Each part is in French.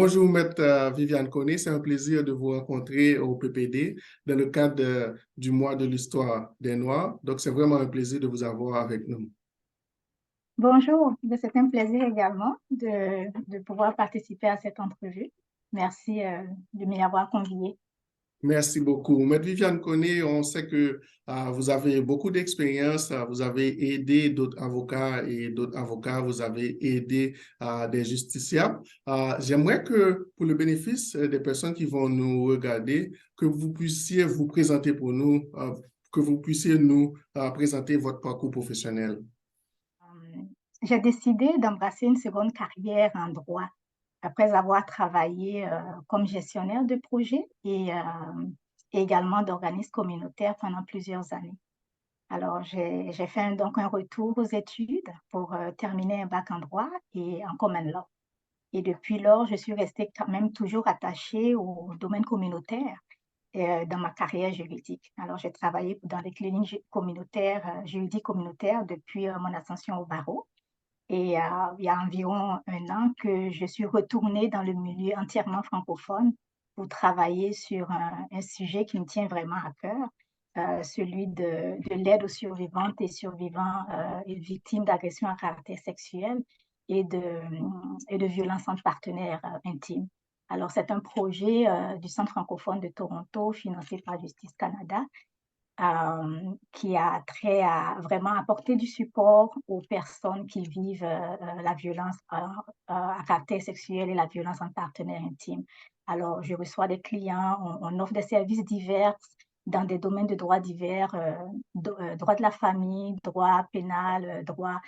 Bonjour, Maître Viviane Koné. C'est un plaisir de vous rencontrer au PPD dans le cadre du mois de l'histoire des Noirs. Donc, c'est vraiment un plaisir de vous avoir avec nous. Bonjour, c'est un plaisir également de pouvoir participer à cette entrevue. Merci de m'y avoir convié. Merci beaucoup. Maître Viviane Koné, on sait que vous avez beaucoup d'expérience. Vous avez aidé d'autres avocats et d'autres avocats. Vous avez aidé des justiciables. J'aimerais que, pour le bénéfice des personnes qui vont nous regarder, que vous puissiez vous présenter pour nous, que vous puissiez nous présenter votre parcours professionnel. J'ai décidé d'embrasser une seconde carrière en droit après avoir travaillé comme gestionnaire de projet et également d'organismes communautaires pendant plusieurs années. Alors, j'ai fait donc un retour aux études pour terminer un bac en droit et en common law. Et depuis lors, je suis restée quand même toujours attachée au domaine communautaire dans ma carrière juridique. Alors, j'ai travaillé dans les cliniques communautaires, juridiques communautaires depuis mon ascension au barreau. Et il y a environ un an que je suis retournée dans le milieu entièrement francophone pour travailler sur un sujet qui me tient vraiment à cœur, celui de l'aide aux survivantes et survivants et victimes d'agressions à caractère sexuel et de violences entre partenaires intimes. Alors, c'est un projet du Centre francophone de Toronto financé par Justice Canada qui a trait à vraiment apporter du support aux personnes qui vivent la violence à caractère sexuel et la violence en partenaire intime. Alors, je reçois des clients, on offre des services divers dans des domaines de droit divers, droit de la famille, droit pénal, droit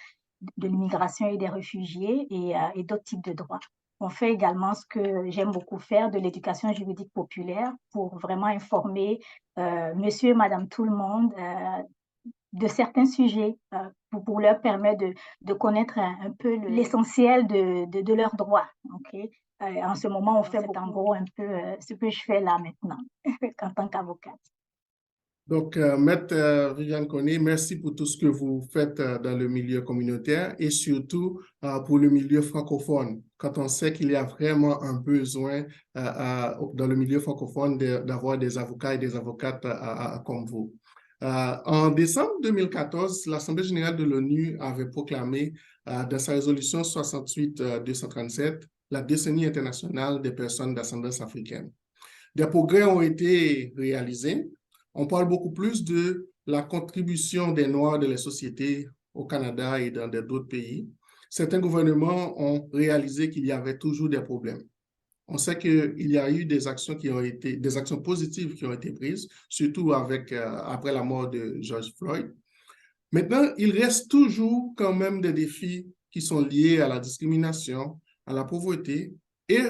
de l'immigration et des réfugiés et d'autres types de droits. On fait également ce que j'aime beaucoup faire, de l'éducation juridique populaire pour vraiment informer monsieur et madame tout le monde de certains sujets pour leur permettre de connaître un peu l'essentiel de leurs droits. Okay? En ce moment, on fait en gros un peu ce que je fais là maintenant en tant qu'avocate. Donc, Maître Viviane Koné, merci pour tout ce que vous faites dans le milieu communautaire et surtout pour le milieu francophone. Quand on sait qu'il y a vraiment un besoin dans le milieu francophone d'avoir des avocats et des avocates comme vous. En décembre 2014, l'Assemblée générale de l'ONU avait proclamé dans sa résolution 68-237 la décennie internationale des personnes d'ascendance africaine. Des progrès ont été réalisés. On parle beaucoup plus de la contribution des Noirs dans les sociétés au Canada et dans d'autres pays. Certains gouvernements ont réalisé qu'il y avait toujours des problèmes. On sait qu'il y a eu des actions des actions positives qui ont été prises, surtout après la mort de George Floyd. Maintenant, il reste toujours quand même des défis qui sont liés à la discrimination, à la pauvreté et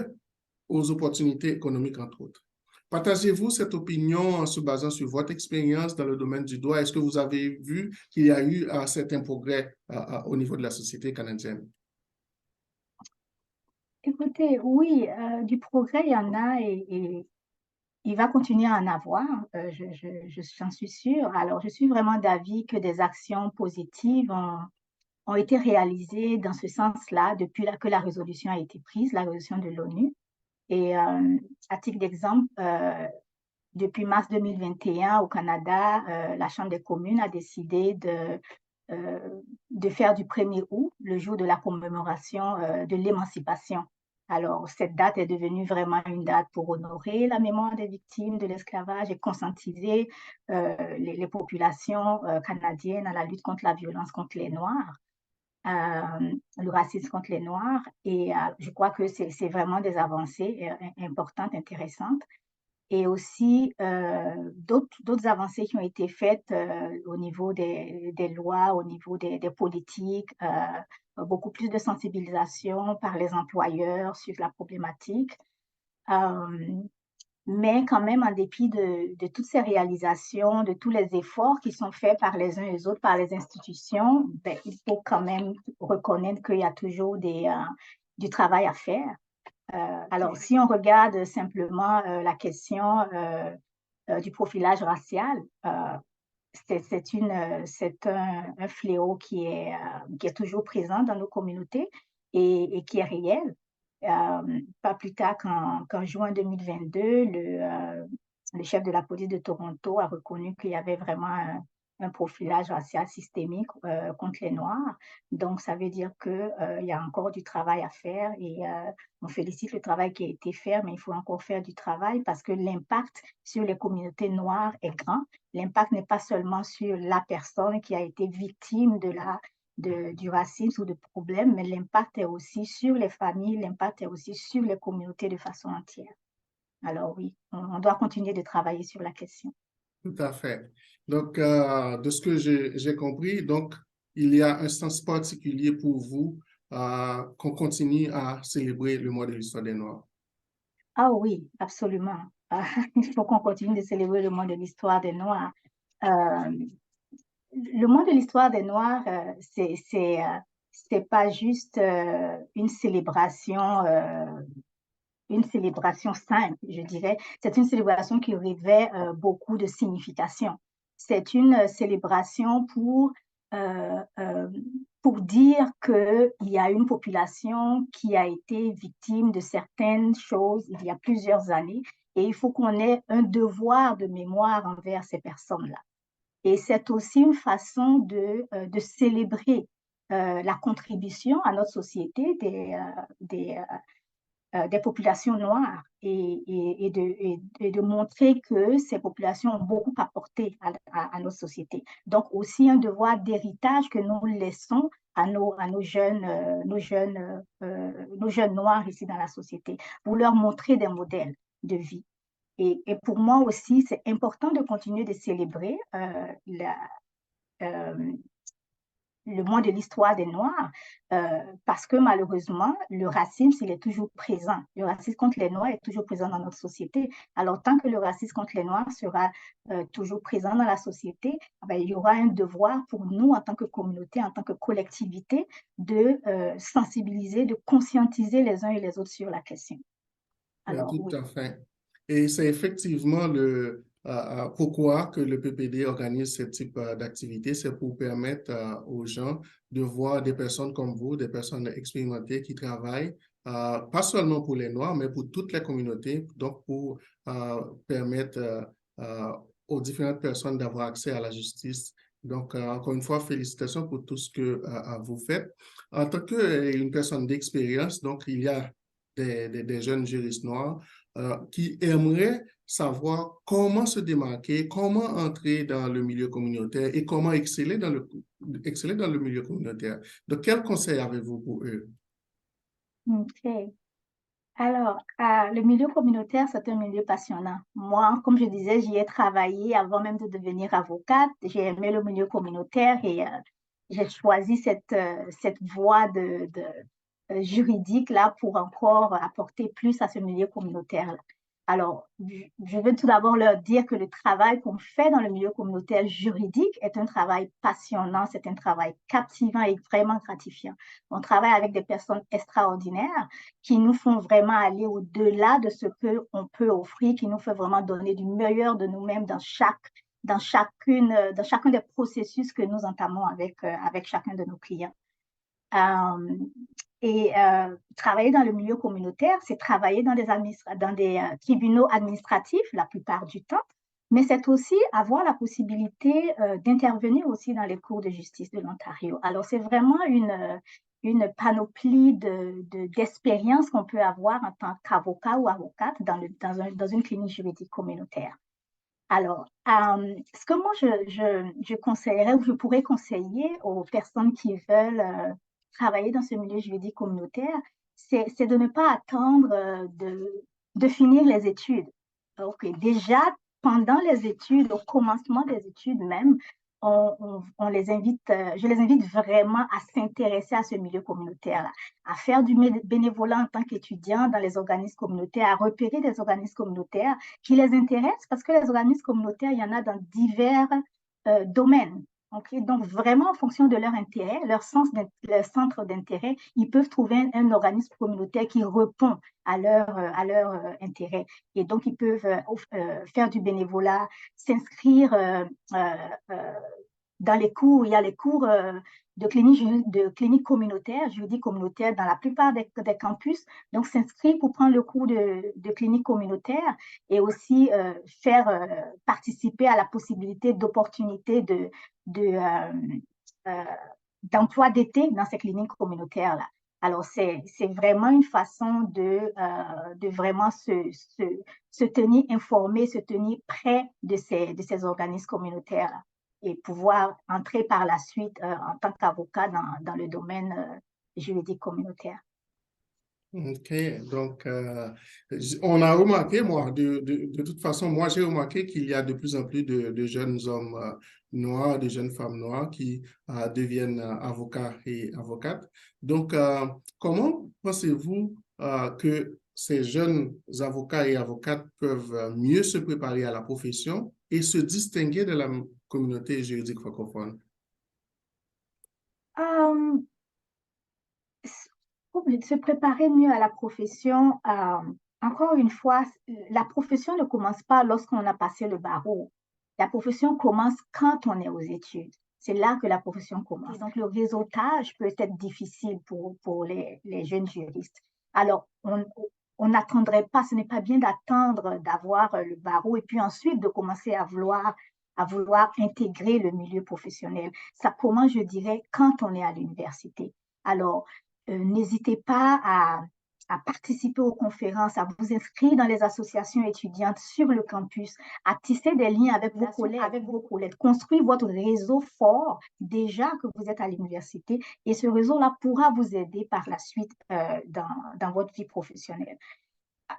aux opportunités économiques, entre autres. Partagez-vous cette opinion en se basant sur votre expérience dans le domaine du droit? Est-ce que vous avez vu qu'il y a eu certains progrès au niveau de la société canadienne? Écoutez, oui, du progrès, il y en a et il va continuer à en avoir, j'en suis sûre. Alors, je suis vraiment d'avis que des actions positives ont été réalisées dans ce sens-là depuis que la résolution a été prise, la résolution de l'ONU. Et à titre d'exemple, depuis mars 2021 au Canada, la Chambre des communes a décidé de faire du 1er août le jour de la commémoration de l'émancipation. Alors, cette date est devenue vraiment une date pour honorer la mémoire des victimes de l'esclavage et conscientiser les populations canadiennes à la lutte contre la violence contre les Noirs, le racisme contre les Noirs. Et je crois que c'est vraiment des avancées importantes, intéressantes. Et aussi d'autres avancées qui ont été faites au niveau des lois, au niveau des politiques, beaucoup plus de sensibilisation par les employeurs sur la problématique. Mais quand même, en dépit de toutes ces réalisations, de tous les efforts qui sont faits par les uns et les autres, par les institutions, ben, il faut quand même reconnaître qu'il y a toujours du travail à faire. Alors, si on regarde simplement la question du profilage racial, c'est un fléau qui est toujours présent dans nos communautés et qui est réel. pas plus tard qu'en juin 2022, le chef de la police de Toronto a reconnu qu'il y avait vraiment un profilage racial systémique contre les Noirs. Donc, ça veut dire qu'il y a encore du travail à faire et on félicite le travail qui a été fait, mais il faut encore faire du travail parce que l'impact sur les communautés noires est grand. L'impact n'est pas seulement sur la personne qui a été victime du racisme ou de problèmes, mais l'impact est aussi sur les familles, l'impact est aussi sur les communautés de façon entière. Alors oui, on doit continuer de travailler sur la question. Tout à fait. Donc, de ce que j'ai compris, donc, il y a un sens particulier pour vous qu'on continue à célébrer le mois de l'histoire des Noirs. Ah oui, absolument. Il faut qu'on continue de célébrer le mois de l'histoire des Noirs. Euh, le mois de l'histoire des Noirs, c'est pas juste une célébration simple, je dirais. C'est une célébration qui revêt beaucoup de signification. C'est une célébration pour dire qu'il y a une population qui a été victime de certaines choses il y a plusieurs années et il faut qu'on ait un devoir de mémoire envers ces personnes-là. Et c'est aussi une façon de célébrer la contribution à notre société des populations noires et de montrer que ces populations ont beaucoup apporté à notre société. Donc aussi un devoir d'héritage que nous laissons à nos jeunes noirs ici dans la société, pour leur montrer des modèles de vie. Et pour moi aussi, c'est important de continuer de célébrer le mois de l'histoire des Noirs, parce que malheureusement, le racisme, il est toujours présent. Le racisme contre les Noirs est toujours présent dans notre société. Alors, tant que le racisme contre les Noirs sera toujours présent dans la société, ben, il y aura un devoir pour nous, en tant que communauté, en tant que collectivité, de sensibiliser, de conscientiser les uns et les autres sur la question. Alors, Tout oui. à fait. Et c'est effectivement pourquoi que le PPD organise ce type d'activité. C'est pour permettre aux gens de voir des personnes comme vous, des personnes expérimentées qui travaillent, pas seulement pour les Noirs, mais pour toutes les communautés, donc pour permettre euh, aux différentes personnes d'avoir accès à la justice. Donc, encore une fois, félicitations pour tout ce que vous faites. En tant qu'une personne d'expérience, donc il y a des jeunes juristes noirs qui aimeraient savoir comment se démarquer, comment entrer dans le milieu communautaire et comment exceller exceller dans le milieu communautaire. Donc, quel conseil avez-vous pour eux? OK. Alors, le milieu communautaire, c'est un milieu passionnant. Moi, comme je disais, j'y ai travaillé avant même de devenir avocate. J'ai aimé le milieu communautaire et j'ai choisi cette voie juridique là pour encore apporter plus à ce milieu communautaire-là. Alors, je veux tout d'abord leur dire que le travail qu'on fait dans le milieu communautaire juridique est un travail passionnant, c'est un travail captivant et vraiment gratifiant. On travaille avec des personnes extraordinaires qui nous font vraiment aller au-delà de ce qu'on peut offrir, qui nous fait vraiment donner du meilleur de nous-mêmes dans chacun des processus que nous entamons avec chacun de nos clients. Travailler dans le milieu communautaire, c'est travailler dans des tribunaux administratifs la plupart du temps, mais c'est aussi avoir la possibilité d'intervenir aussi dans les cours de justice de l'Ontario. Alors, c'est vraiment une panoplie d'expériences qu'on peut avoir en tant qu'avocat ou avocate dans une clinique juridique communautaire. Alors, ce que moi, je conseillerais ou je pourrais conseiller aux personnes qui veulent travailler dans ce milieu juridique communautaire, c'est de ne pas attendre de finir les études. Donc, déjà, pendant les études, au commencement des études même, on les invite, je les invite vraiment à s'intéresser à ce milieu communautaire-là, à faire du bénévolat en tant qu'étudiant dans les organismes communautaires, à repérer des organismes communautaires qui les intéressent parce que les organismes communautaires, il y en a dans divers domaines. Okay? Donc, vraiment, en fonction de leur intérêt, leur centre d'intérêt, ils peuvent trouver un organisme communautaire qui répond à leur intérêt. Et donc, ils peuvent faire du bénévolat, s'inscrire dans les cours, il y a les cours de clinique communautaire, juridique communautaire dans la plupart des campus. Donc, s'inscrire pour prendre le cours de clinique communautaire et aussi faire participer à la possibilité d'opportunités d'emploi d'été dans ces cliniques communautaires-là. Alors, c'est vraiment une façon de vraiment se tenir informé, se tenir près de ces organismes communautaires-là et pouvoir entrer par la suite en tant qu'avocat dans le domaine juridique communautaire. OK, donc on a remarqué, moi, de toute façon, moi j'ai remarqué qu'il y a de plus en plus de jeunes hommes noirs, de jeunes femmes noires qui deviennent avocats et avocates. Donc, comment pensez-vous que ces jeunes avocats et avocates peuvent mieux se préparer à la profession et se distinguer de la communauté juridique francophone? Um, Pour se préparer mieux à la profession, encore une fois, la profession ne commence pas lorsqu'on a passé le barreau. La profession commence quand on est aux études. C'est là que la profession commence. Donc, le réseautage peut être difficile pour les jeunes juristes. Alors, on n'attendrait pas, ce n'est pas bien d'attendre d'avoir le barreau et puis ensuite de commencer à vouloir intégrer le milieu professionnel. Ça commence, je dirais, quand on est à l'université. Alors, n'hésitez pas à participer aux conférences, à vous inscrire dans les associations étudiantes sur le campus, à tisser des liens avec vos collègues, construire votre réseau fort déjà que vous êtes à l'université et ce réseau-là pourra vous aider par la suite dans votre vie professionnelle.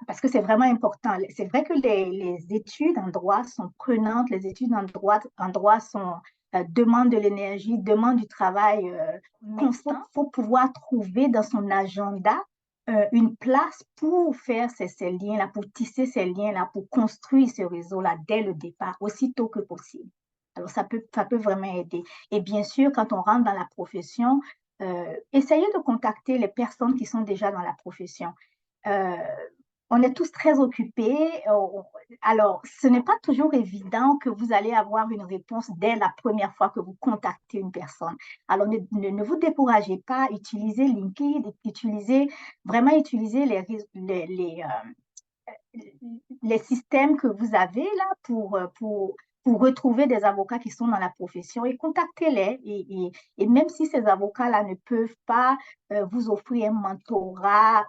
Parce que c'est vraiment important. C'est vrai que les études en droit sont prenantes, les études en droit sont demandent de l'énergie, demandent du travail constant. Il faut pouvoir trouver dans son agenda une place pour faire ces liens-là, pour tisser ces liens-là, pour construire ce réseau-là dès le départ, aussitôt que possible. Alors, ça peut vraiment aider. Et bien sûr, quand on rentre dans la profession, essayez de contacter les personnes qui sont déjà dans la profession. On est tous très occupés. Alors, ce n'est pas toujours évident que vous allez avoir une réponse dès la première fois que vous contactez une personne. Alors, ne vous découragez pas, utilisez LinkedIn, vraiment utilisez les systèmes que vous avez là pour retrouver des avocats qui sont dans la profession et contactez-les. Et même si ces avocats-là ne peuvent pas vous offrir un mentorat,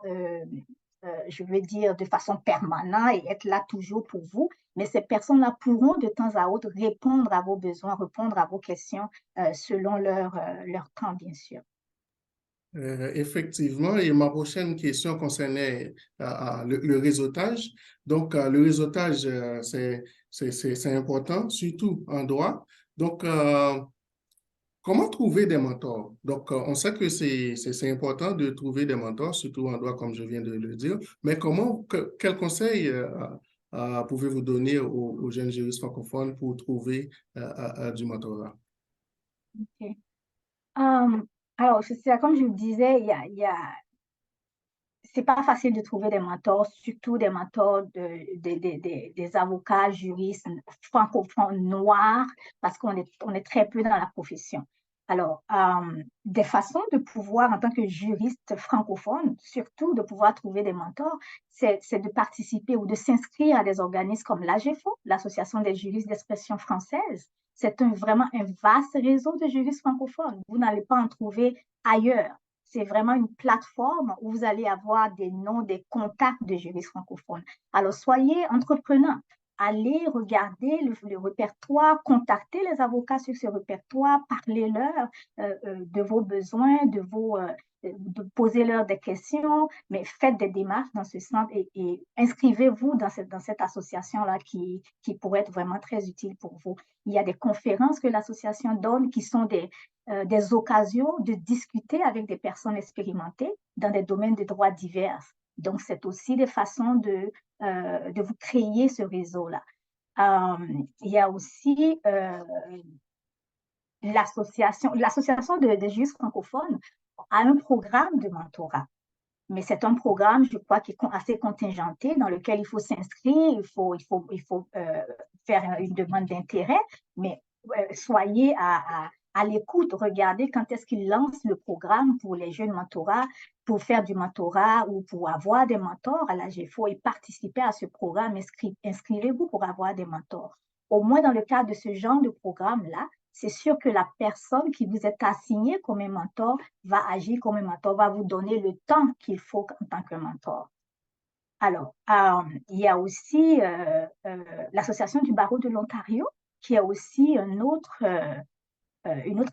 je veux dire, de façon permanente et être là toujours pour vous, mais ces personnes-là pourront de temps à autre répondre à vos besoins, répondre à vos questions selon leur temps, bien sûr. Effectivement, et ma prochaine question concernait le réseautage. Donc, le réseautage, c'est important, surtout en droit. Donc, comment trouver des mentors? Donc, on sait que c'est important de trouver des mentors, surtout en droit, comme je viens de le dire. Mais quels conseils pouvez-vous donner aux jeunes juristes francophones pour trouver du mentorat? OK. Alors, comme je vous disais, c'est pas facile de trouver des mentors, surtout des mentors des avocats, juristes francophones noirs, parce qu'on est très peu dans la profession. Alors, des façons de pouvoir, en tant que juriste francophone, surtout de pouvoir trouver des mentors, c'est de participer ou de s'inscrire à des organismes comme l'AGFO, l'Association des juristes d'expression française. C'est vraiment un vaste réseau de juristes francophones. Vous n'allez pas en trouver ailleurs. C'est vraiment une plateforme où vous allez avoir des noms, des contacts de juristes francophones. Alors, soyez entrepreneurs. Allez regarder le répertoire, contactez les avocats sur ce répertoire, parlez-leur de vos besoins, de poser-leur des questions, mais faites des démarches dans ce sens et inscrivez-vous dans cette association-là qui pourrait être vraiment très utile pour vous. Il y a des conférences que l'association donne qui sont des occasions de discuter avec des personnes expérimentées dans des domaines de droit divers. Donc, c'est aussi des façons de vous créer ce réseau-là. Il y a aussi l'association des juristes francophones a un programme de mentorat. Mais c'est un programme, je crois, qui est assez contingenté, dans lequel il faut s'inscrire, il faut faire une demande d'intérêt, mais soyez à l'écoute, regardez quand est-ce qu'ils lancent le programme pour les jeunes mentorats, pour faire du mentorat ou pour avoir des mentors à la GFO et participer à ce programme. Inscrivez-vous pour avoir des mentors. Au moins dans le cadre de ce genre de programme-là, c'est sûr que la personne qui vous est assignée comme un mentor va agir comme un mentor, va vous donner le temps qu'il faut en tant que mentor. Alors, il y a aussi l'Association du barreau de l'Ontario, qui est aussi une autre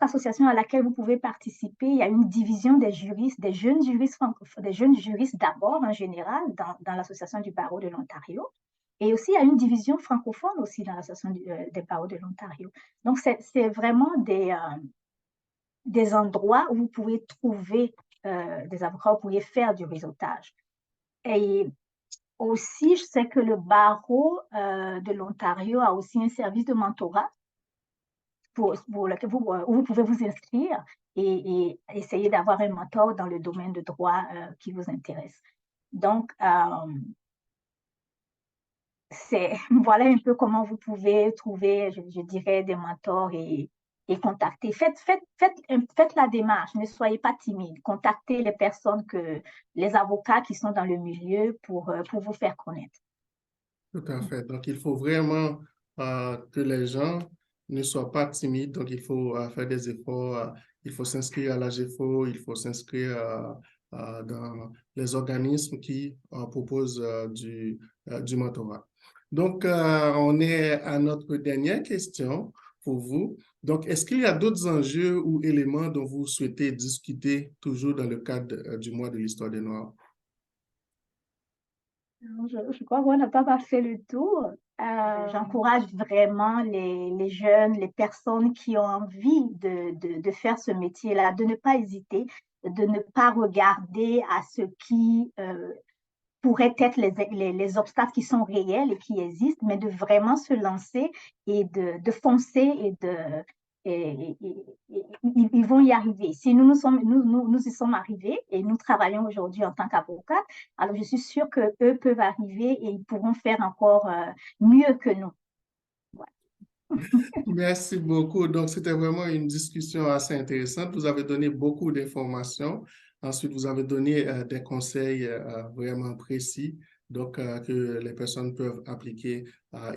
association à laquelle vous pouvez participer. Il y a une division des juristes, des jeunes juristes d'abord en général dans l'Association du barreau de l'Ontario. Et aussi, il y a une division francophone aussi dans l'Association des barreaux de l'Ontario. Donc, c'est vraiment des endroits où vous pouvez trouver des avocats, vous pouvez faire du réseautage. Et aussi, je sais que le barreau de l'Ontario a aussi un service de mentorat pour lequel où vous pouvez vous inscrire et essayer d'avoir un mentor dans le domaine de droit qui vous intéresse. Donc, voilà un peu comment vous pouvez trouver, je dirais, des mentors et contacter. Faites la démarche, ne soyez pas timide. Contactez les personnes, les avocats qui sont dans le milieu pour vous faire connaître. Tout à fait. Donc, il faut vraiment que les gens ne soient pas timides. Donc, il faut faire des efforts. Il faut s'inscrire à la GFO, il faut s'inscrire dans les organismes qui proposent du mentorat. Donc, on est à notre dernière question pour vous. Donc, est-ce qu'il y a d'autres enjeux ou éléments dont vous souhaitez discuter toujours dans le cadre du mois de l'Histoire des Noirs? Je crois qu'on n'a pas fait le tour. J'encourage vraiment les jeunes, les personnes qui ont envie de faire ce métier-là, de ne pas hésiter, de ne pas regarder à ce qui pourraient être les obstacles qui sont réels et qui existent, mais de vraiment se lancer et de foncer et ils vont y arriver. Si nous y sommes arrivés et nous travaillons aujourd'hui en tant qu'avocats, alors je suis sûre qu'eux peuvent arriver et ils pourront faire encore mieux que nous. Merci beaucoup. Donc, c'était vraiment une discussion assez intéressante. Vous avez donné beaucoup d'informations. Ensuite, vous avez donné des conseils vraiment précis, donc que les personnes peuvent appliquer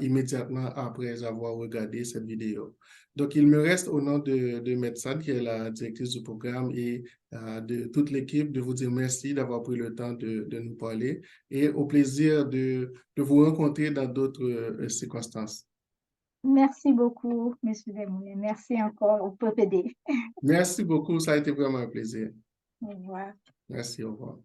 immédiatement après avoir regardé cette vidéo. Donc, il me reste au nom de Medsan, qui est la directrice du programme, et de toute l'équipe, de vous dire merci d'avoir pris le temps de nous parler et au plaisir de vous rencontrer dans d'autres circonstances. Merci beaucoup, M. Desmoulins. Merci encore au PPD. Merci beaucoup, ça a été vraiment un plaisir. Au revoir. Merci, au revoir.